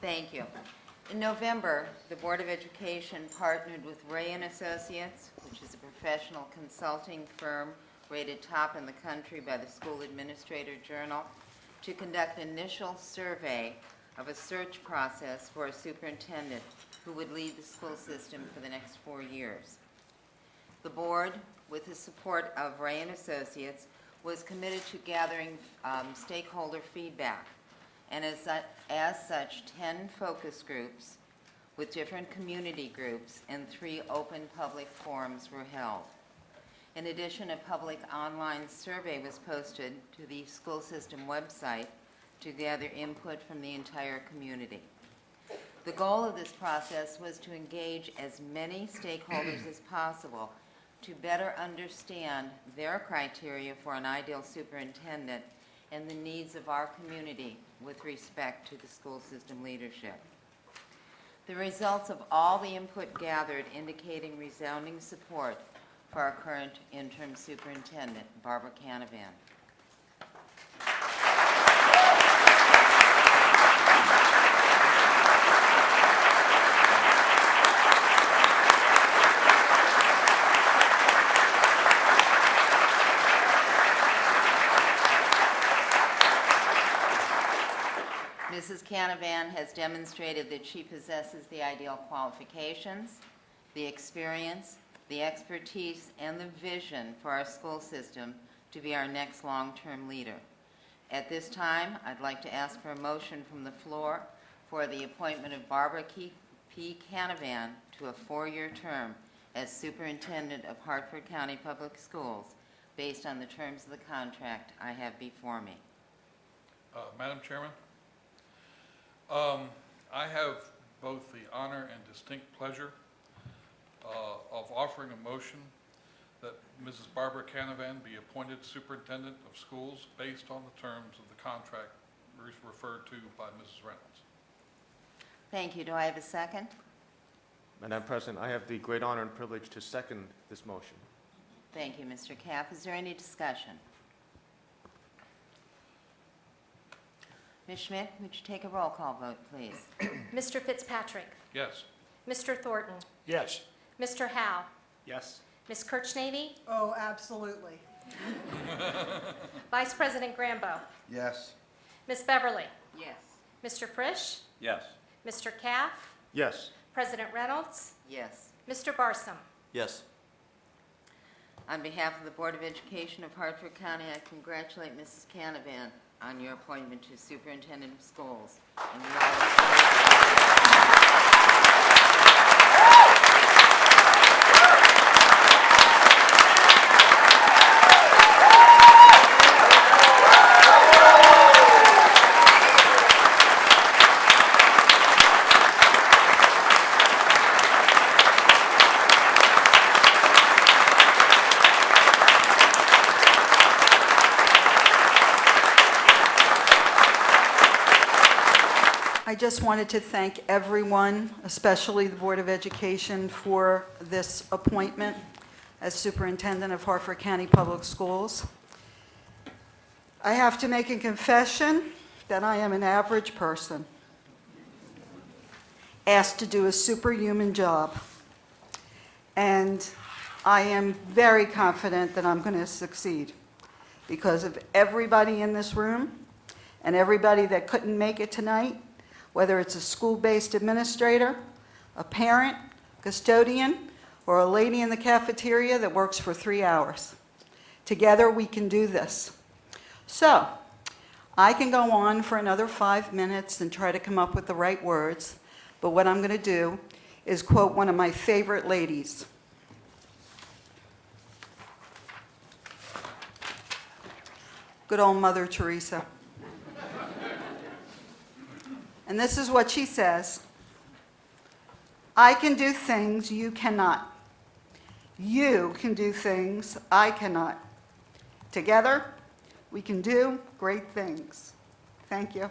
Thank you. In November, the Board of Education partnered with Ray & Associates, which is a professional consulting firm rated top in the country by the School Administrator Journal, to conduct an initial survey of a search process for a superintendent who would lead the school system for the next 4 years. The board, with the support of Ray & Associates, was committed to gathering stakeholder feedback, and as such, 10 focus groups with different community groups and 3 open public forums were held. In addition, a public online survey was posted to the school system website to gather input from the entire community. The goal of this process was to engage as many stakeholders as possible to better understand their criteria for an ideal superintendent and the needs of our community with respect to the school system leadership. The results of all the input gathered indicating resounding support for our current interim superintendent, Barbara Canavan. Mrs. Canavan has demonstrated that she possesses the ideal qualifications, the experience, the expertise, and the vision for our school system to be our next long-term leader. At this time, I'd like to ask for a motion from the floor for the appointment of Barbara P. Canavan to a 4-year term as Superintendent of Hartford County Public Schools based on the terms of the contract I have before me. Madam Chairman, I have both the honor and distinct pleasure of offering a motion that Mrs. Barbara Canavan be appointed Superintendent of Schools based on the terms of the contract referred to by Mrs. Reynolds. Thank you. Do I have a second? Madam President, I have the great honor and privilege to second this motion. Thank you, Mr. Kapp. Is there any discussion? Ms. Schmidt, would you take a roll call vote, please? Mr. Fitzpatrick, Yes. Mr. Thornton, Yes. Mr. Howe, Yes. Ms. Kirchnavy, Oh, absolutely. Vice President Grambo, Yes. Ms. Beverly, Yes. Mr. Frisch, Yes. Mr. Caff, Yes. President Reynolds, Yes. Mr. Barsom. Yes. On behalf of the Board of Education of Hartford County, I congratulate Mrs. Canavan on your appointment to Superintendent of Schools. And we I just wanted to thank everyone, especially the Board of Education, for this appointment as Superintendent of Hartford County Public Schools. I have to make a confession that I am an average person, asked to do a superhuman job. And I am very confident that I'm going to succeed because of everybody in this room and everybody that couldn't make it tonight, whether it's a school-based administrator, a parent, custodian, or a lady in the cafeteria that works for 3 hours. Together we can do this. So, I can go on for another 5 minutes and try to come up with the right words, but what I'm going to do is quote one of my favorite ladies. Good old Mother Teresa. And this is what she says: I can do things you cannot. You can do things I cannot. Together, we can do great things. Thank you.